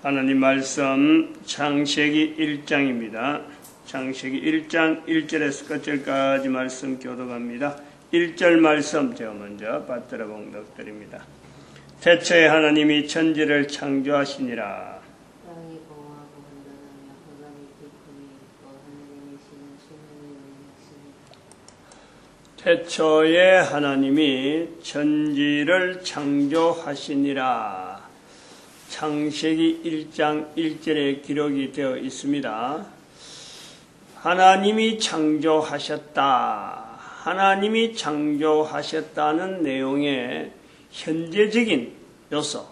하나님 말씀 창세기 1장입니다. 창세기 1장 1절에서 끝절까지 말씀 교독합니다. 1절 말씀 제가 먼저 받들어 봉독드립니다. 태초에 하나님이 천지를 창조하시니라. 땅이 공허하고 혼돈하며 흑암이 깊음이 있고 하늘에 계시는 수면의 하시니 태초에 하나님이 천지를 창조하시니라. 창세기 1장 1절에 기록이 되어 있습니다. 하나님이 창조하셨다. 하나님이 창조하셨다는 내용의 현재적인 요소.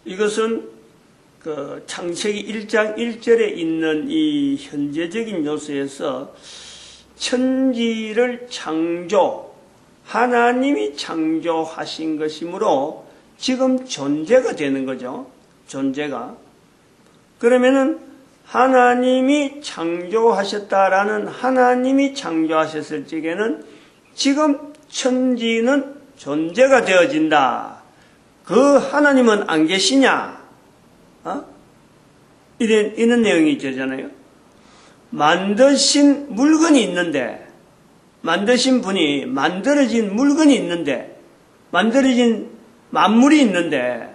이것은 그 창세기 1장 1절에 있는 이 현재적인 요소에서 천지를 하나님이 창조하신 것이므로 지금 존재가 되는 거죠. 존재가. 그러면은 하나님이 창조하셨다라는 하나님이 창조하셨을 적에는 지금 천지는 존재가 되어진다. 그 하나님은 안 계시냐? 이런 내용이 있잖아요. 만드신 물건이 있는데, 만드신 분이 만들어진 물건이 있는데, 만들어진 만물이 있는데,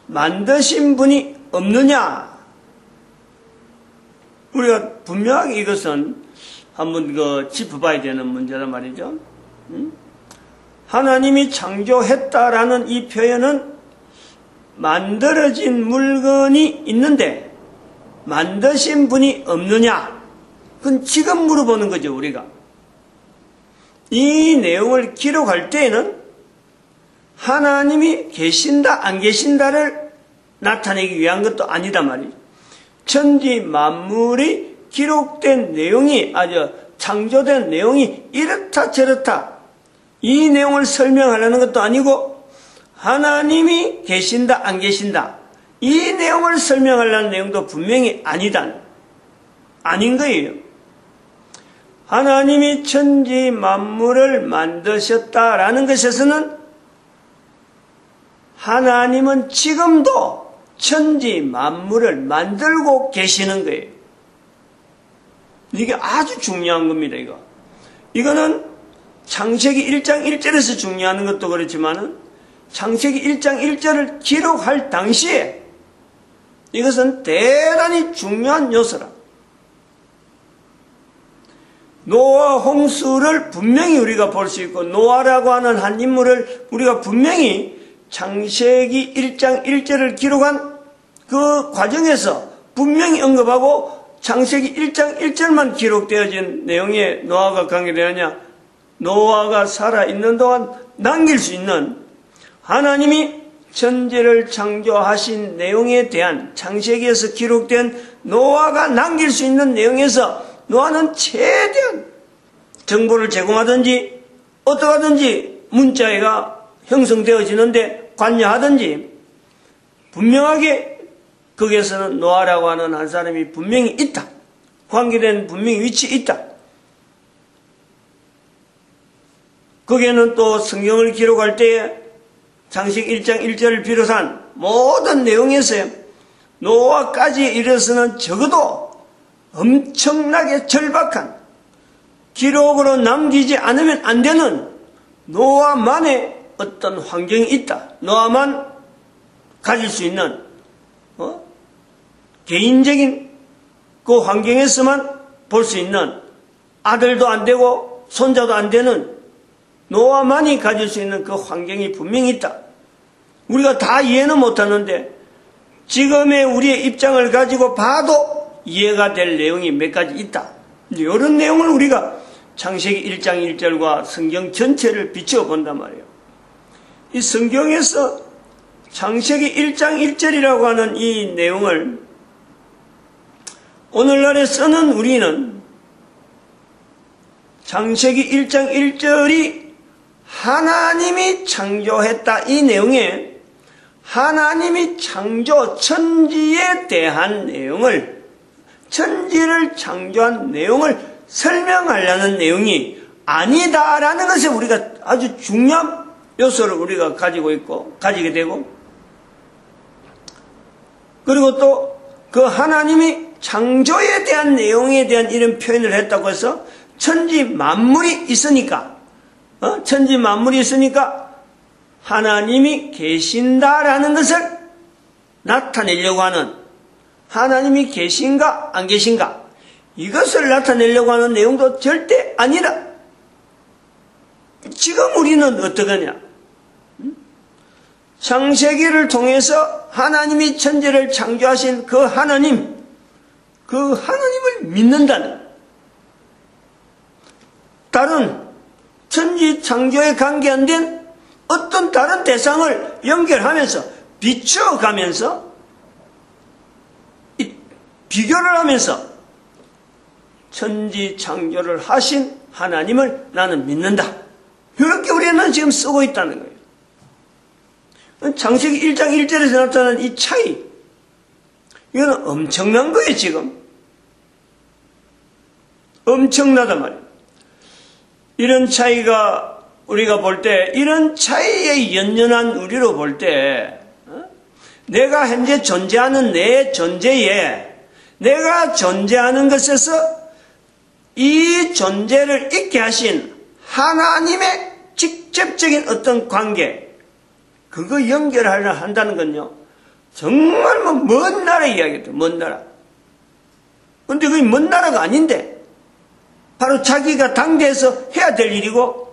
만드신 분이 없느냐? 우리가 분명하게 이것은 한번 짚어봐야 되는 문제란 말이죠. 하나님이 창조했다라는 이 표현은 만들어진 물건이 있는데 만드신 분이 없느냐? 그건 지금 물어보는 거죠, 우리가. 이 내용을 기록할 때에는 하나님이 계신다, 안 계신다를 나타내기 위한 것도 아니다 말이죠. 천지 만물이 기록된 내용이, 창조된 내용이 이렇다 저렇다, 이 내용을 설명하려는 것도 아니고, 하나님이 계신다, 안 계신다, 이 내용을 설명하려는 내용도 분명히 아닌 거예요. 하나님이 천지 만물을 만드셨다라는 것에서는 하나님은 지금도 천지 만물을 만들고 계시는 거예요. 이게 아주 중요한 겁니다, 이거는 창세기 1장 1절에서 중요한 것도 그렇지만은 창세기 1장 1절을 기록할 당시에 이것은 대단히 중요한 요소라. 노아 홍수를 분명히 우리가 볼 수 있고, 노아라고 하는 한 인물을 우리가 분명히 창세기 1장 1절을 기록한 그 과정에서 분명히 언급하고, 창세기 1장 1절만 기록되어진 내용에 노아가 관계되느냐? 노아가 살아있는 동안 남길 수 있는 하나님이 천지를 창조하신 내용에 대한 창세기에서 기록된 노아가 남길 수 있는 내용에서 노아는 최대한 정보를 제공하든지 어떻게 하든지 문자가 형성되어지는데 관여하든지 분명하게 거기에서는 노아라고 하는 한 사람이 분명히 있다. 관계된 분명히 위치에 있다. 거기에는 또 성경을 기록할 때에 창세기 1장 1절을 비롯한 모든 내용에서 노아까지 이르러서는 적어도 엄청나게 절박한, 기록으로 남기지 않으면 안 되는 노아만의 어떤 환경이 있다. 노아만 가질 수 있는 개인적인 그 환경에서만 볼 수 있는, 아들도 안 되고 손자도 안 되는 노아만이 가질 수 있는 그 환경이 분명히 있다. 우리가 다 이해는 못하는데 지금의 우리의 입장을 가지고 봐도 이해가 될 내용이 몇 가지 있다. 이런 내용을 우리가 창세기 1장 1절과 성경 전체를 비추어 본단 말이에요. 이 성경에서 창세기 1장 1절이라고 하는 이 내용을 오늘날에 쓰는 우리는 창세기 1장 1절이 하나님이 창조했다, 이 내용에 하나님이 창조 천지에 대한 내용을, 천지를 창조한 내용을 설명하려는 내용이 아니다라는 것에 우리가 아주 중요한 요소를 우리가 가지고 있고 가지게 되고, 그리고 또 그 하나님이 창조에 대한 내용에 대한 이런 표현을 했다고 해서 천지 만물이 있으니까 천지 만물이 있으니까 하나님이 계신다라는 것을 나타내려고 하는, 하나님이 계신가 안 계신가 이것을 나타내려고 하는 내용도 절대 아니라, 지금 우리는 어떠하냐? 창세기를 통해서 하나님이 천지를 창조하신 그 하나님을 믿는다는, 다른 천지 창조에 관계 안 된 어떤 다른 대상을 연결하면서 비추어가면서 비교를 하면서 천지 창조를 하신 하나님을 나는 믿는다. 이렇게 우리는 지금 쓰고 있다는 거예요. 창세기 1장 1절에서 나타난 이 차이, 이거는 엄청난 거예요. 지금 엄청나단 말이에요. 이런 차이가 우리가 볼 때, 이런 차이에 연연한 우리로 볼 때, 내가 현재 존재하는 내 존재에, 내가 존재하는 것에서 이 존재를 있게 하신 하나님의 직접적인 어떤 관계, 그거 연결하려 한다는 건요, 정말 먼 나라 이야기죠. 먼 나라. 근데 그게 먼 나라가 아닌데, 바로 자기가 당대에서 해야 될 일이고,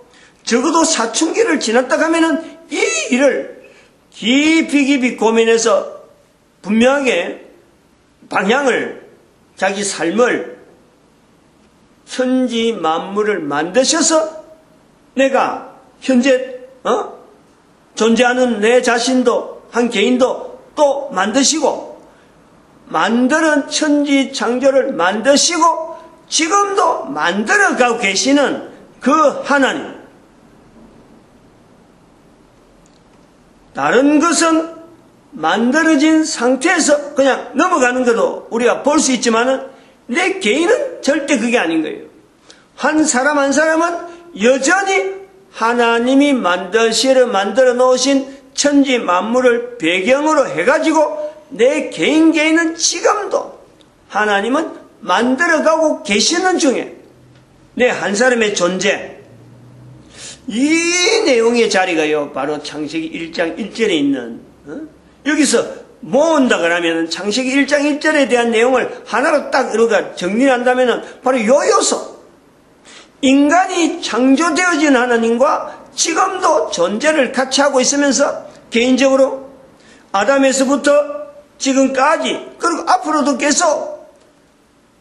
적어도 사춘기를 지났다 가면은 이 일을 깊이 고민해서 분명하게 방향을, 자기 삶을, 천지 만물을 만드셔서 내가 현재 존재하는 내 자신도, 한 개인도 또 만드시고, 만드는 천지 창조를 만드시고 지금도 만들어가고 계시는 그 하나님, 다른 것은 만들어진 상태에서 그냥 넘어가는 것도 우리가 볼 수 있지만은 내 개인은 절대 그게 아닌 거예요. 한 사람 한 사람은 여전히 하나님이 만들어 놓으신 천지 만물을 배경으로 해가지고 내 개인은 지금도 하나님은 만들어가고 계시는 중에 내 한 사람의 존재, 이 내용의 자리가요, 바로 창세기 1장 1절에 있는, 여기서 모은다 그러면 창세기 1장 1절에 대한 내용을 하나로 딱 우리가 정리를 한다면 바로 요 요소, 인간이 창조되어진 하나님과 지금도 존재를 같이 하고 있으면서 개인적으로 아담에서부터 지금까지, 그리고 앞으로도 계속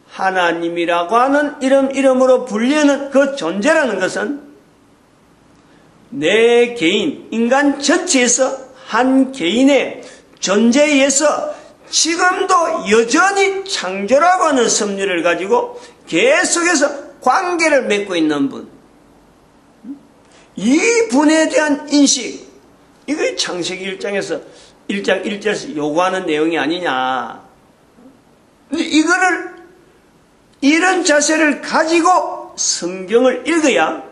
하나님이라고 하는 이름으로 불리는 그 존재라는 것은 내 개인, 인간 전체에서 한 개인의 존재에 의해서 지금도 여전히 창조라고 하는 섭리를 가지고 계속해서 관계를 맺고 있는 분, 이 분에 대한 인식, 이게 창세기 1장 1절에서 요구하는 내용이 아니냐. 근데 이런 자세를 가지고 성경을 읽어야,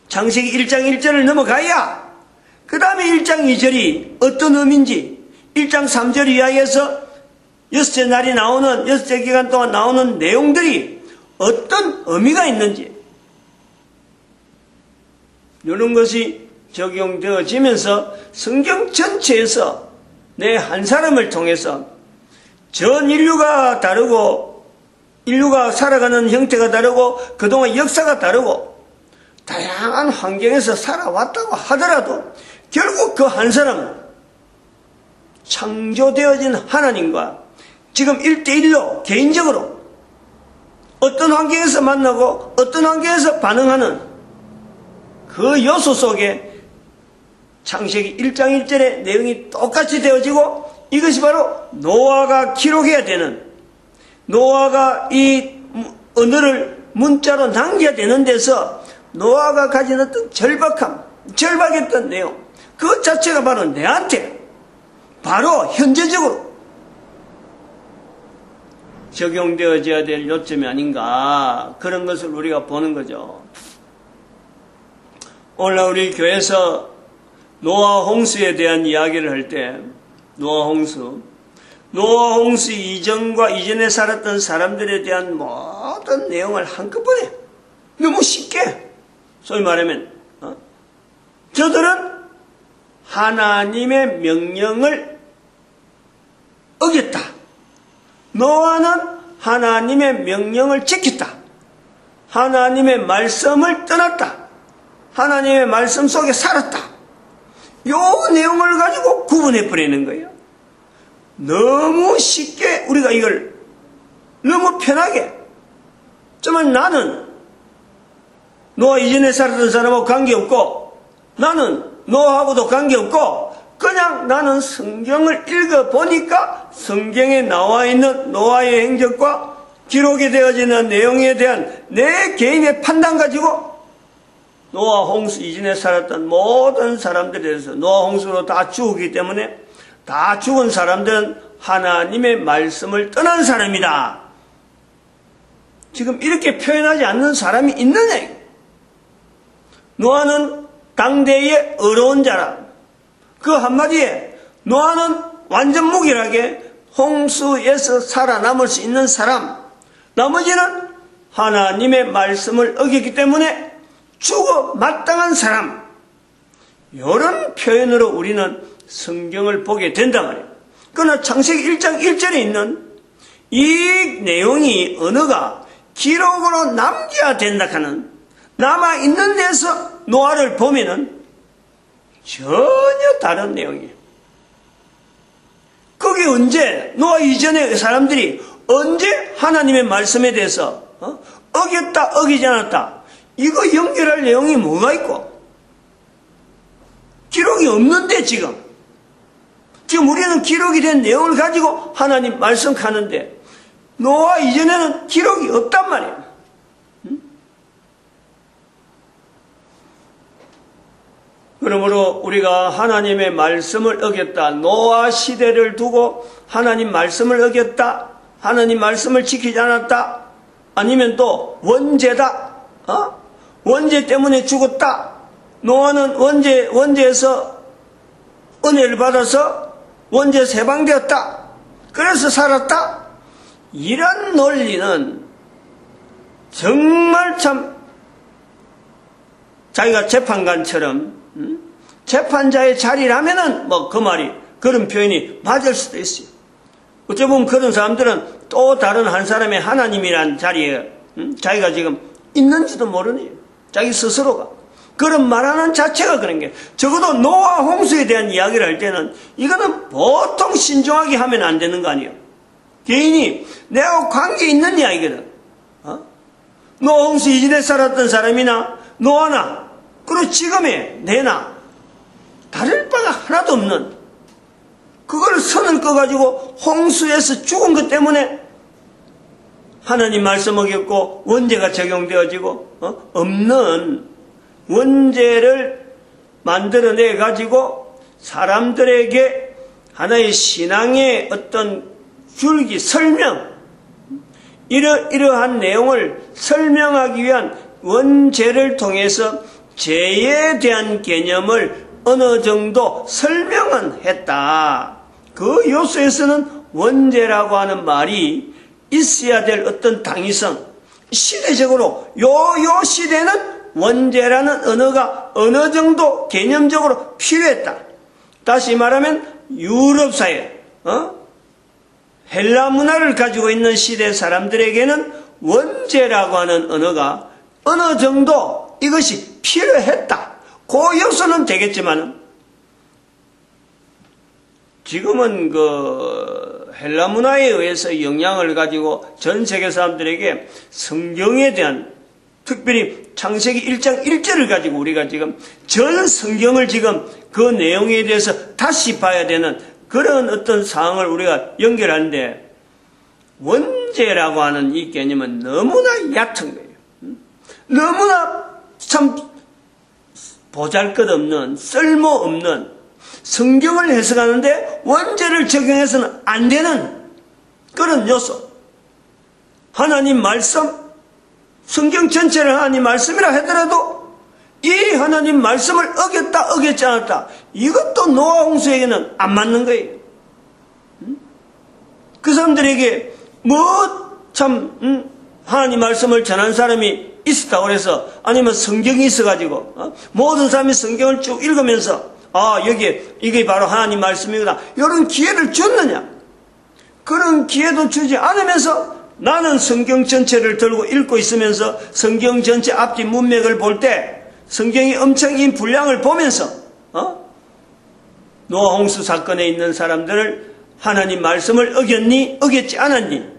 창세기 1장 1절을 넘어가야 그 다음에 1장 2절이 어떤 의미인지, 1장 3절 이하에서 6째 날이 나오는, 6째 기간 동안 나오는 내용들이 어떤 의미가 있는지, 이런 것이 적용되어지면서 성경 전체에서 내 한 사람을 통해서 전 인류가 다르고, 인류가 살아가는 형태가 다르고, 그동안 역사가 다르고, 다양한 환경에서 살아왔다고 하더라도 결국 그 한 사람은 창조되어진 하나님과 지금 1대1로 개인적으로 어떤 환경에서 만나고 어떤 환경에서 반응하는 그 요소 속에 창세기 1장 1절의 내용이 똑같이 되어지고, 이것이 바로 노아가 기록해야 되는, 노아가 이 언어를 문자로 남겨야 되는 데서 노아가 가진 어떤 절박했던 내용, 그 자체가 바로 내한테 바로 현재적으로 적용되어져야 될 요점이 아닌가, 그런 것을 우리가 보는 거죠. 오늘 우리 교회에서 노아 홍수에 대한 이야기를 할 때, 노아 홍수, 노아 홍수 이전과 이전에 살았던 사람들에 대한 모든 내용을 한꺼번에 너무 쉽게, 소위 말하면 저들은 하나님의 명령을 어겼다. 노아는 하나님의 명령을 지켰다. 하나님의 말씀을 떠났다. 하나님의 말씀 속에 살았다. 요 내용을 가지고 구분해 버리는 거예요. 너무 쉽게 우리가 이걸 너무 편하게, 정말 나는 노아 이전에 살았던 사람하고 관계없고 나는 노아하고도 관계없고 그냥 나는 성경을 읽어보니까 성경에 나와 있는 노아의 행적과 기록이 되어지는 내용에 대한 내 개인의 판단 가지고 노아 홍수 이전에 살았던 모든 사람들에 대해서 노아 홍수로 다 죽었기 때문에 다 죽은 사람들은 하나님의 말씀을 떠난 사람이다. 지금 이렇게 표현하지 않는 사람이 있느냐? 노아는 당대의 어려운 자라. 그 한마디에 노아는 완전 무결하게 홍수에서 살아남을 수 있는 사람, 나머지는 하나님의 말씀을 어겼기 때문에 죽어 마땅한 사람, 이런 표현으로 우리는 성경을 보게 된단 말이에요. 그러나 창세기 1장 1절에 있는 이 내용이 언어가 기록으로 남겨야 된다 하는, 남아있는 데서 노아를 보면은 전혀 다른 내용이에요. 거기 언제, 노아 이전의 사람들이 언제 하나님의 말씀에 대해서 어겼다, 어기지 않았다, 이거 연결할 내용이 뭐가 있고, 기록이 없는데 지금 우리는 기록이 된 내용을 가지고 하나님 말씀하는데 노아 이전에는 기록이 없단 말이에요. 그러므로 우리가 하나님의 말씀을 어겼다, 노아 시대를 두고 하나님 말씀을 어겼다, 하나님 말씀을 지키지 않았다, 아니면 또 원죄다, 원죄 때문에 죽었다, 노아는 원죄에서 은혜를 받아서 원죄에서 해방되었다, 그래서 살았다, 이런 논리는 정말 참 자기가 재판관처럼 재판자의 자리라면은 그 말이, 그런 표현이 맞을 수도 있어요. 어찌 보면 그런 사람들은 또 다른 한 사람의 하나님이란 자리에 자기가 지금 있는지도 모르네요. 자기 스스로가. 그런 말하는 자체가 그런 게, 적어도 노아 홍수에 대한 이야기를 할 때는 이거는 보통 신중하게 하면 안 되는 거 아니에요. 개인이 내하고 관계 있는 이야기거든. 노아 홍수 이전에 살았던 사람이나 노아나, 그리고 지금의 내나 다를 바가 하나도 없는, 그걸 선을 꺼가지고 홍수에서 죽은 것 때문에 하나님 말씀 어겼고 원죄가 적용되어지고 없는 원죄를 만들어내 가지고 사람들에게 하나의 신앙의 어떤 줄기, 설명, 이러한 내용을 설명하기 위한 원죄를 통해서 죄에 대한 개념을 어느 정도 설명은 했다. 그 요소에서는 원죄라고 하는 말이 있어야 될 어떤 당위성, 시대적으로 요 시대는 원죄라는 언어가 어느 정도 개념적으로 필요했다. 다시 말하면 유럽사회, 헬라 문화를 가지고 있는 시대 사람들에게는 원죄라고 하는 언어가 어느 정도 이것이 필요했다. 그 요소는 되겠지만 지금은 헬라 문화에 의해서 영향을 가지고 전 세계 사람들에게 성경에 대한, 특별히 창세기 1장 1절을 가지고 우리가 지금 전 성경을 지금 그 내용에 대해서 다시 봐야 되는 그런 어떤 상황을 우리가 연결하는데, 원죄라고 하는 이 개념은 너무나 얕은 거예요. 너무나 참 보잘것없는, 쓸모없는, 성경을 해석하는데 원죄를 적용해서는 안 되는 그런 요소. 하나님 말씀, 성경 전체를 하나님 말씀이라 하더라도 이 하나님 말씀을 어겼다, 어겼지 않았다, 이것도 노아 홍수에게는 안 맞는 거예요. 사람들에게 하나님 말씀을 전한 사람이 있었다고 그래서, 아니면 성경이 있어가지고 모든 사람이 성경을 쭉 읽으면서 이게 바로 하나님 말씀이구나, 이런 기회를 줬느냐? 그런 기회도 주지 않으면서 나는 성경 전체를 들고 읽고 있으면서 성경 전체 앞뒤 문맥을 볼 때 성경이 엄청 인 분량을 보면서 노아 홍수 사건에 있는 사람들을 하나님 말씀을 어겼니 어겼지 않았니,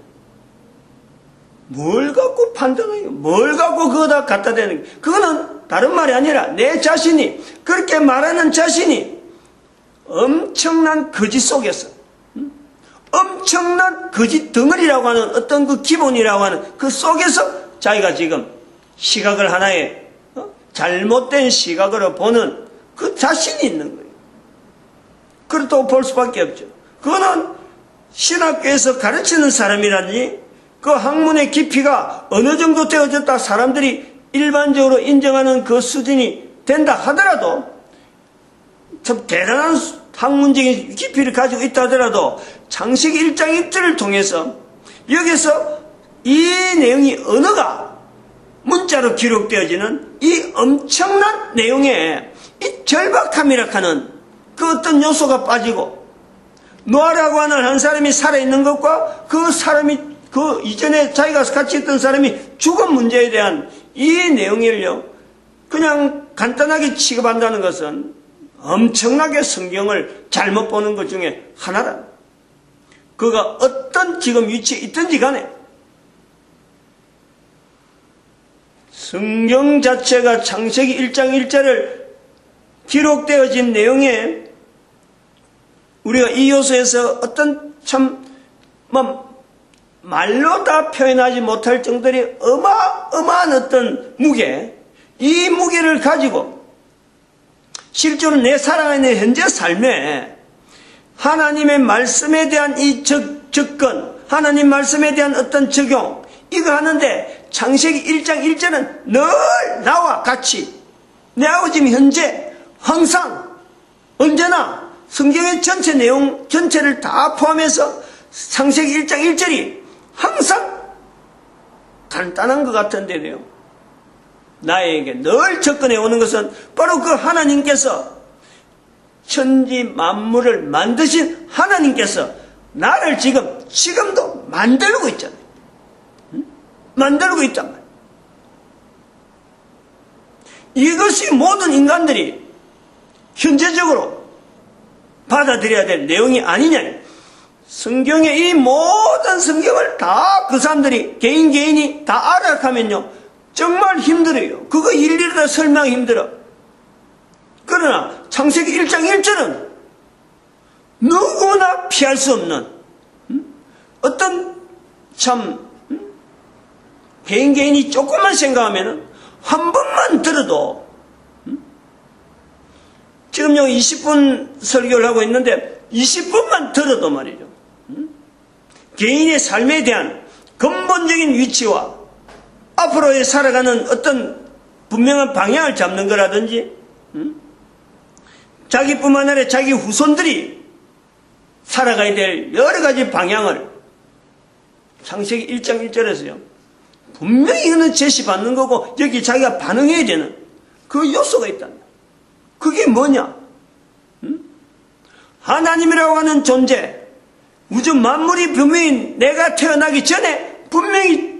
뭘 갖고 판단해요? 뭘 갖고 그거다 갖다 대는 거예요? 그거는 다른 말이 아니라 내 자신이, 그렇게 말하는 자신이 엄청난 거짓 속에서, 엄청난 거짓 덩어리라고 하는 어떤 그 기본이라고 하는 그 속에서 자기가 지금 시각을 하나의 잘못된 시각으로 보는 그 자신이 있는 거예요. 그렇다고 볼 수밖에 없죠. 그거는 신학교에서 가르치는 사람이라든지 그 학문의 깊이가 어느 정도 되어졌다 사람들이 일반적으로 인정하는 그 수준이 된다 하더라도, 참 대단한 학문적인 깊이를 가지고 있다 하더라도 창세기 1장 1절을 통해서 여기서 이 내용이 언어가 문자로 기록되어지는 이 엄청난 내용에 이 절박함이라 하는 그 어떤 요소가 빠지고, 노아라고 하는 한 사람이 살아있는 것과 그 사람이 그 이전에 자기가 같이 있던 사람이 죽은 문제에 대한 이 내용을요 그냥 간단하게 취급한다는 것은 엄청나게 성경을 잘못 보는 것 중에 하나라. 그가 어떤 지금 위치에 있든지 간에 성경 자체가 창세기 1장 1절을 기록되어진 내용에 우리가 이 요소에서 어떤 말로 다 표현하지 못할 정도의 어마어마한 어떤 무게, 이 무게를 가지고 실제로 내 살아가는 현재 삶에 하나님의 말씀에 대한 이 접근, 하나님 말씀에 대한 어떤 적용, 이거 하는데 창세기 1장 1절은 늘 나와 같이 내하고 지금 현재 항상 언제나 성경의 전체 내용 전체를 다 포함해서 창세기 1장 1절이 항상 간단한 것 같은데요, 나에게 늘 접근해 오는 것은 바로 그 하나님께서, 천지 만물을 만드신 하나님께서 나를 지금도 만들고 있잖아요. 만들고 있단 말이에요. 이것이 모든 인간들이 현재적으로 받아들여야 될 내용이 아니냐. 성경의 이 모든 성경을 다 그 사람들이 개인이 다 알아가면요 정말 힘들어요. 그거 일일이 다 설명하기 힘들어. 그러나 창세기 1장 1절은 누구나 피할 수 없는 어떤 개인이 조금만 생각하면 한 번만 들어도, 지금 여기 20분 설교를 하고 있는데 20분만 들어도 말이죠, 개인의 삶에 대한 근본적인 위치와 앞으로의 살아가는 어떤 분명한 방향을 잡는 거라든지, 자기뿐만 아니라 자기 후손들이 살아가야 될 여러 가지 방향을 창세기 1장 1절에서요 분명히 이거는 제시받는 거고, 여기 자기가 반응해야 되는 그 요소가 있다. 그게 뭐냐? 하나님이라고 하는 존재, 우주 만물이 분명히 내가 태어나기 전에 분명히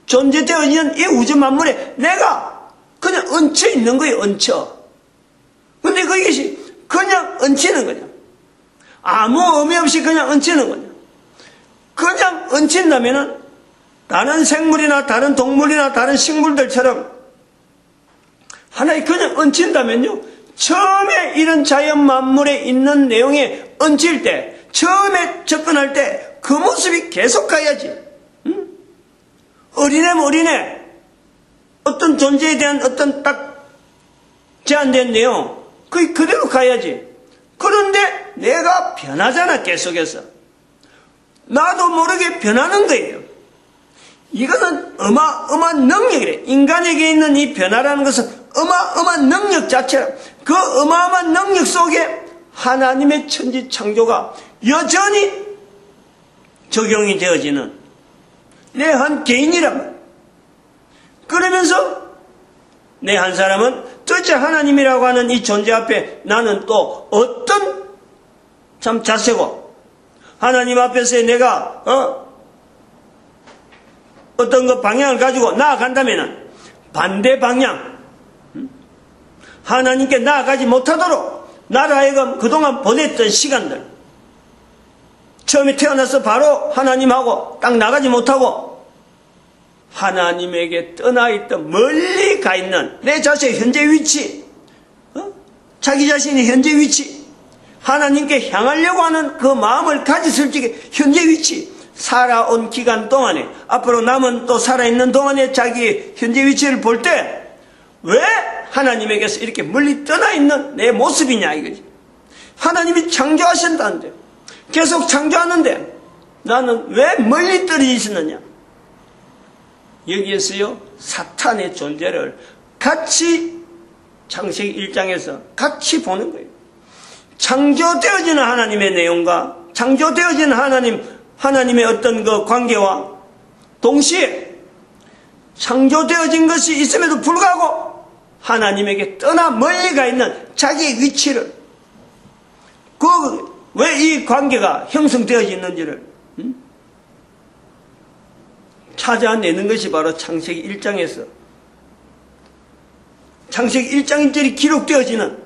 존재되어 있는 이 우주 만물에 내가 그냥 얹혀 있는 거예요. 얹혀. 근데 그것이 그냥 얹히는 거냐? 아무 의미 없이 그냥 얹히는 거냐? 그냥 얹힌다면은 다른 생물이나 다른 동물이나 다른 식물들처럼 하나에 그냥 얹힌다면요, 처음에 이런 자연 만물에 있는 내용에 얹힐 때, 처음에 접근할 때 그 모습이 계속 가야지. 어린애면 어린애, 어떤 존재에 대한 어떤 딱 제한된 내용, 그게 그대로 가야지. 그런데 내가 변하잖아, 계속해서. 나도 모르게 변하는 거예요. 이거는 어마어마한 능력이래. 인간에게 있는 이 변화라는 것은 어마어마한 능력 자체라. 그 어마어마한 능력 속에 하나님의 천지 창조가 여전히 적용이 되어지는 내 한 개인이란 말이에요. 그러면서 내 한 사람은 도대체 하나님이라고 하는 이 존재 앞에 나는 또 어떤 참 자세고 하나님 앞에서 내가 어떤 그 방향을 가지고 나아간다면 반대 방향 하나님께 나아가지 못하도록 나를 하여금 그동안 보냈던 시간들 처음에 태어나서 바로 하나님하고 딱 나가지 못하고 하나님에게 떠나있던 멀리 가 있는 내 자신의 현재 위치 자기 자신의 현재 위치 하나님께 향하려고 하는 그 마음을 가졌을 적에 현재 위치 살아온 기간 동안에 앞으로 남은 또 살아있는 동안에 자기의 현재 위치를 볼 때 왜 하나님에게서 이렇게 멀리 떠나있는 내 모습이냐 이거지. 하나님이 창조하신다는데 계속 창조하는데 나는 왜 멀리 떨어져 있었느냐. 여기에서요 사탄의 존재를 같이 창세기 1장에서 같이 보는 거예요. 창조되어지는 하나님의 내용과 창조되어지는 하나님의 어떤 그 관계와 동시에 창조되어진 것이 있음에도 불구하고 하나님에게 떠나 멀리 가 있는 자기의 위치를 왜 이 관계가 형성되어지는지를 찾아내는 것이 바로 창세기 1장에서 창세기 1장 1절이 기록되어지는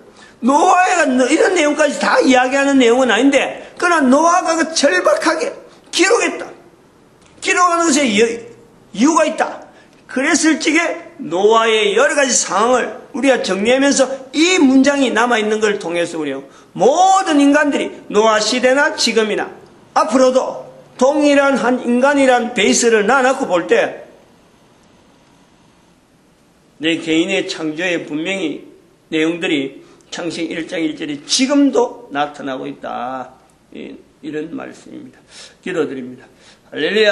노아가 이런 내용까지 다 이야기하는 내용은 아닌데 그러나 노아가 그 절박하게 기록했다. 기록하는 것에 이유가 있다. 그랬을 적에 노아의 여러 가지 상황을 우리가 정리하면서 이 문장이 남아있는 걸 통해서 우리가 모든 인간들이 노아 시대나 지금이나 앞으로도 동일한 한 인간이란 베이스를 놔놓고 볼 때 내 개인의 창조에 분명히 내용들이 창세기 1장 1절이 지금도 나타나고 있다. 이런 말씀입니다. 기도드립니다. 할렐루야.